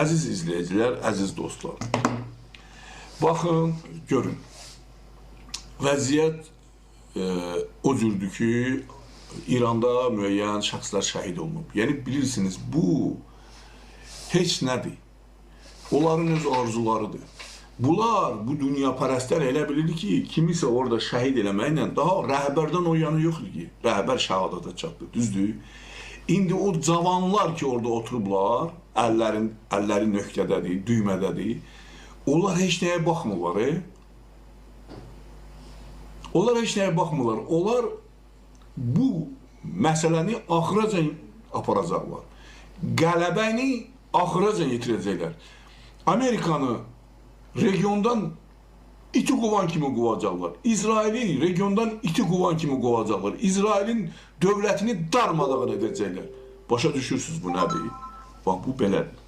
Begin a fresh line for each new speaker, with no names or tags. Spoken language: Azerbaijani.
Əziz izləyicilər, əziz dostlar. Baxın, görün. Vəziyyət o cürdür ki, İranda müəyyən şəxslər şəhid olunub. Yəni, bilirsiniz, bu heç nədir. Onların öz arzularıdır. Bunlar, bu dünyapərəstlər elə bilir ki, kimisə orada şəhid eləməklə daha rəhbərdən o yanı yoxdur ki, rəhbər şəhadata çatdı, düzdür? İndi o cavanlar ki, orada oturublar, əlləri nöqtədədir, düymədədir, onlar heç nəyə baxmırlar. Onlar heç nəyə baxmırlar. Onlar bu məsələni axıracan aparacaqlar. Qələbəni axıracan yetirəcəklər. Amerikanı regiondan iti qovan kimi qovacaqlar. İsraili regiondan iti qovan kimi qovacaqlar. İsrailin dövlətini darmadağın edəcəklər. Başa düşürsünüz bu nədir? Bax, bu belədir.